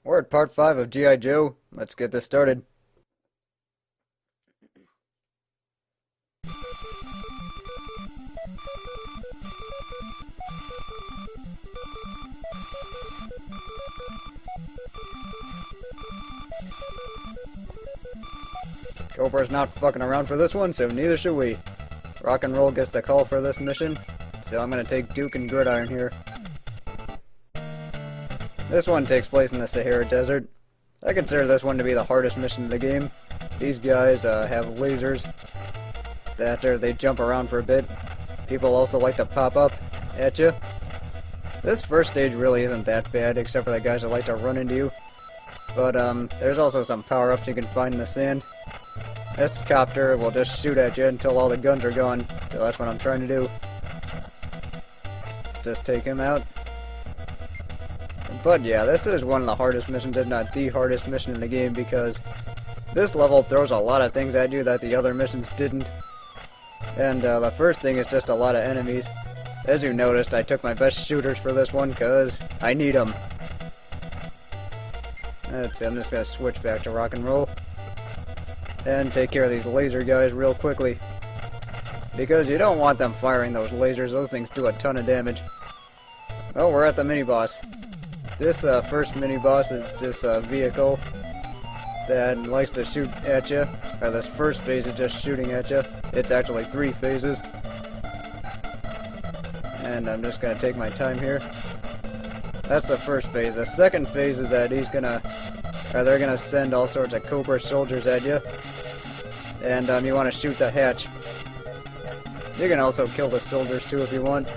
We're at part 5 of G.I. Joe. Let's get this started. Cobra's not fucking around for this one, so neither should we. Rock and Roll gets the call for this mission, so I'm gonna take Duke and Gridiron here. This one takes place in the Sahara Desert. I consider this one to be the hardest mission in the game. These guys have lasers that they jump around for a bit. People also like to pop up at you. This first stage really isn't that bad, except for the guys that like to run into you. But there's also some power-ups you can find in the sand. This copter will just shoot at you until all the guns are gone, so that's what I'm trying to do. Just take him out. But yeah, this is one of the hardest missions, if not the hardest mission in the game, because this level throws a lot of things at you that the other missions didn't. And the first thing is just a lot of enemies. As you noticed, I took my best shooters for this one, because I need them. Let's see, I'm just going to switch back to Rock and Roll. And take care of these laser guys real quickly. Because you don't want them firing those lasers, those things do a ton of damage. Well, we're at the mini-boss. This first mini-boss is just a vehicle that likes to shoot at you. Or this first phase is just shooting at you. It's actually 3 phases. And I'm just going to take my time here. That's the first phase. The second phase is that they're gonna send all sorts of Cobra soldiers at you. And you want to shoot the hatch. You can also kill the soldiers too if you want.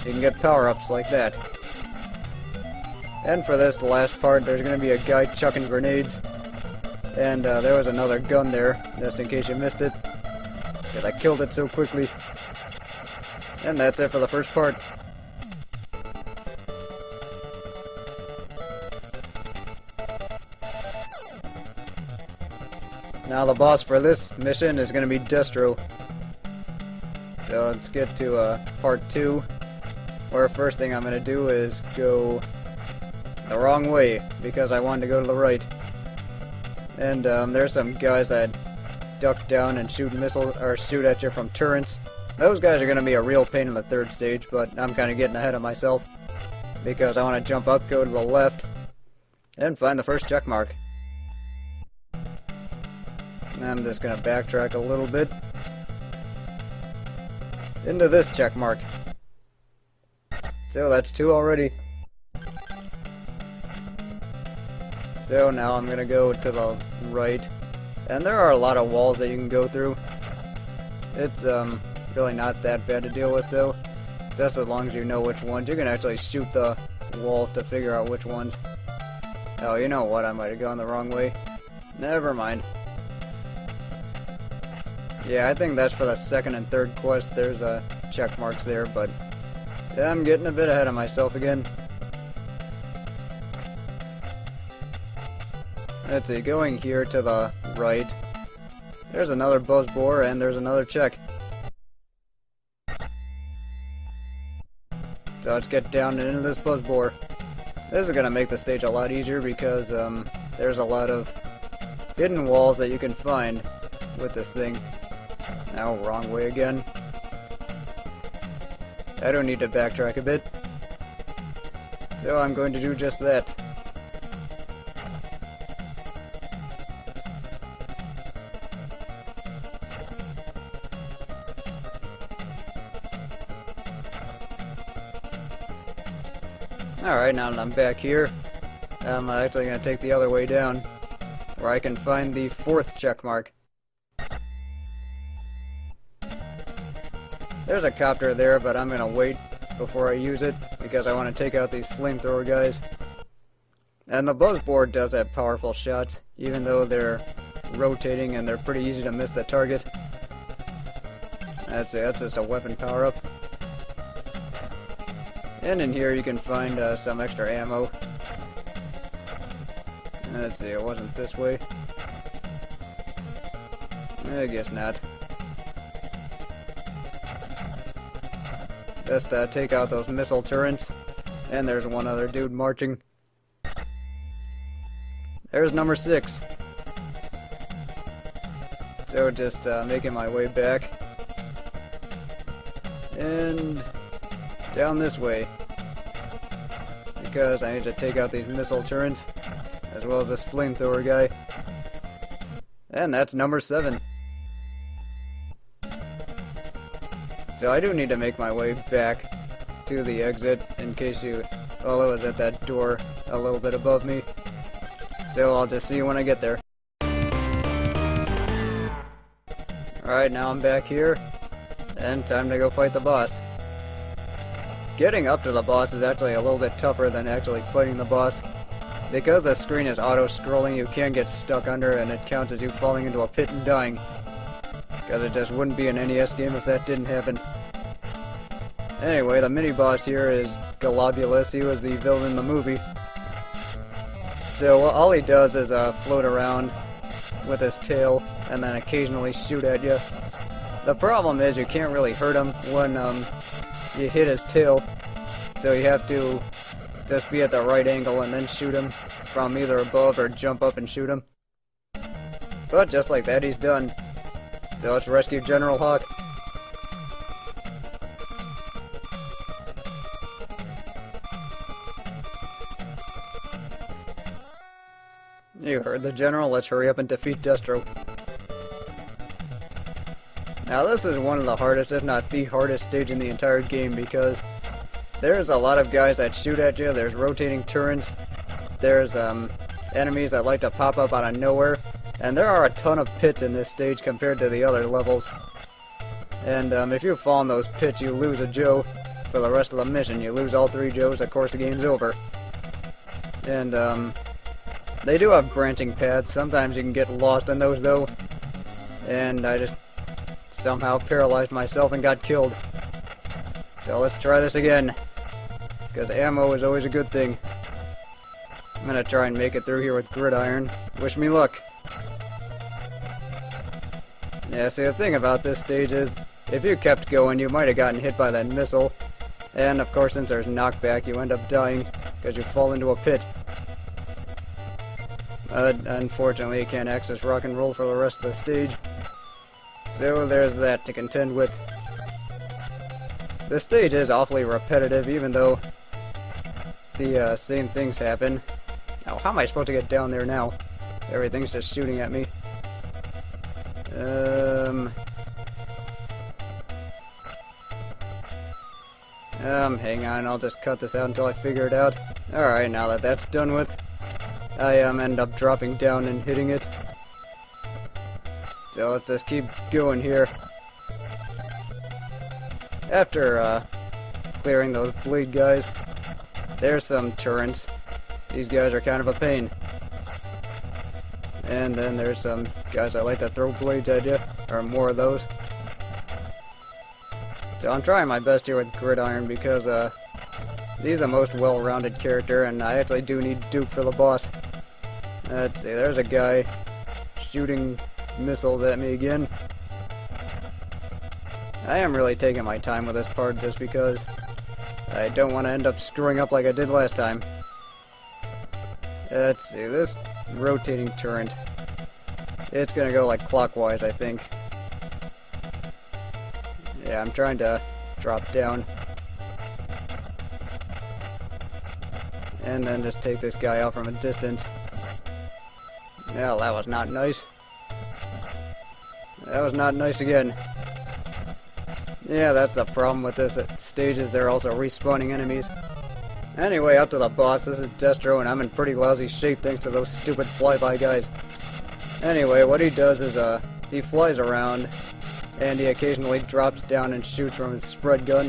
You can get power-ups like that. And for this last part, there's going to be a guy chucking grenades. And there was another gun there, just in case you missed it. Because I killed it so quickly. And that's it for the first part. Now the boss for this mission is going to be Destro. So let's get to part 2, where first thing I'm going to do is go the wrong way, because I wanted to go to the right. And there's some guys that duck down and shoot missiles, or shoot at you from turrets. Those guys are going to be a real pain in the third stage, but I'm kind of getting ahead of myself, because I want to jump up, go to the left, and find the first check mark. I'm just going to backtrack a little bit into this check mark. So that's 2 already. So now I'm going to go to the right. And there are a lot of walls that you can go through. It's really not that bad to deal with though. Just as long as you know which ones. You can actually shoot the walls to figure out which ones. Oh, you know what? I might have gone the wrong way. Never mind. Yeah, I think that's for the second and third quest. There's check marks there, but yeah, I'm getting a bit ahead of myself again. Let's see, going here to the right. There's another buzz bore and there's another check. So let's get down and into this buzz bore. This is going to make the stage a lot easier because there's a lot of hidden walls that you can find with this thing. Now, wrong way again. I don't need to backtrack a bit. So I'm going to do just that. Alright, now that I'm back here, I'm actually going to take the other way down, where I can find the 4th check mark. There's a copter there, but I'm going to wait before I use it, because I want to take out these flamethrower guys. And the buzz board does have powerful shots, even though they're rotating and they're pretty easy to miss the target. That's it, that's just a weapon power-up. And in here you can find some extra ammo. Let's see, it wasn't this way. I guess not. Just take out those missile turrets. And there's one other dude marching. there's number 6. So just making my way back. And down this way. Because I need to take out these missile turrets. As well as this flamethrower guy. And that's number 7. So I do need to make my way back to the exit in case you... Well, it was at that door a little bit above me. So I'll just see you when I get there. Alright, now I'm back here. And time to go fight the boss. Getting up to the boss is actually a little bit tougher than actually fighting the boss. Because the screen is auto-scrolling, you can get stuck under and it counts as you falling into a pit and dying. Because it just wouldn't be an NES game if that didn't happen. Anyway, the mini-boss here is Globulus. He was the villain in the movie. So all he does is float around with his tail and then occasionally shoot at you. The problem is you can't really hurt him when you hit his tail. So you have to just be at the right angle and then shoot him from either above or jump up and shoot him. But just like that, he's done. So let's rescue General Hawk. You heard the General, let's hurry up and defeat Destro. Now this is one of the hardest, if not the hardest stage in the entire game because there's a lot of guys that shoot at you, there's rotating turrets, there's enemies that like to pop up out of nowhere, and there are a ton of pits in this stage compared to the other levels. And if you fall in those pits, you lose a Joe for the rest of the mission. You lose all 3 Joes, of course the game's over. And they do have branching paths. Sometimes you can get lost in those though. And I just somehow paralyzed myself and got killed. So let's try this again. Because ammo is always a good thing. I'm gonna try and make it through here with Gridiron. Wish me luck. Yeah, see the thing about this stage is, if you kept going you might have gotten hit by that missile. And of course since there's knockback you end up dying because you fall into a pit. Unfortunately, you can't access rock and roll for the rest of the stage. So there's that to contend with. The stage is awfully repetitive, even though the same things happen. Now, how am I supposed to get down there now? Everything's just shooting at me. Hang on, I'll just cut this out until I figure it out. Alright, now that that's done with, I end up dropping down and hitting it. So let's just keep going here. After clearing those bleed guys, there's some turrets. These guys are kind of a pain. And then there's some guys that like to throw blades at you, or more of those. So I'm trying my best here with Gridiron because he's the most well-rounded character, and I actually do need Duke for the boss. Let's see, there's a guy shooting missiles at me again. I am really taking my time with this part just because I don't want to end up screwing up like I did last time. Let's see, this rotating turret, it's gonna go like clockwise, I think. Yeah, I'm trying to drop down. And then just take this guy out from a distance. Well, that was not nice. That was not nice again. Yeah, that's the problem with this stage, is they're also respawning enemies. Anyway, up to the boss. This is Destro, and I'm in pretty lousy shape thanks to those stupid flyby guys. Anyway, what he does is, he flies around, and he occasionally drops down and shoots from his spread gun.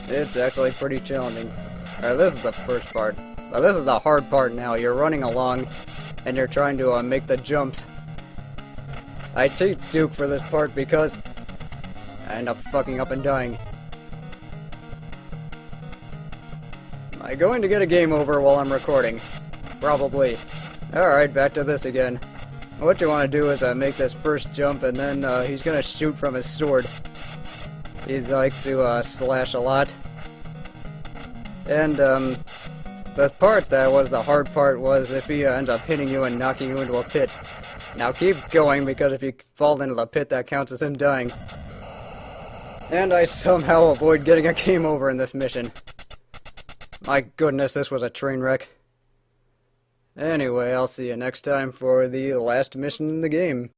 It's actually pretty challenging. Alright, this is the first part. Well, this is the hard part now. You're running along, and you're trying to make the jumps. I take Duke for this part because I end up fucking up and dying. Am I going to get a game over while I'm recording? Probably. Alright, back to this again. What you want to do is make this first jump, and then he's going to shoot from his sword. He likes to slash a lot. And the part that was the hard part was if he ends up hitting you and knocking you into a pit. Now keep going, because if you fall into the pit, that counts as him dying. And I somehow avoid getting a game over in this mission. My goodness, this was a train wreck. Anyway, I'll see you next time for the last mission in the game.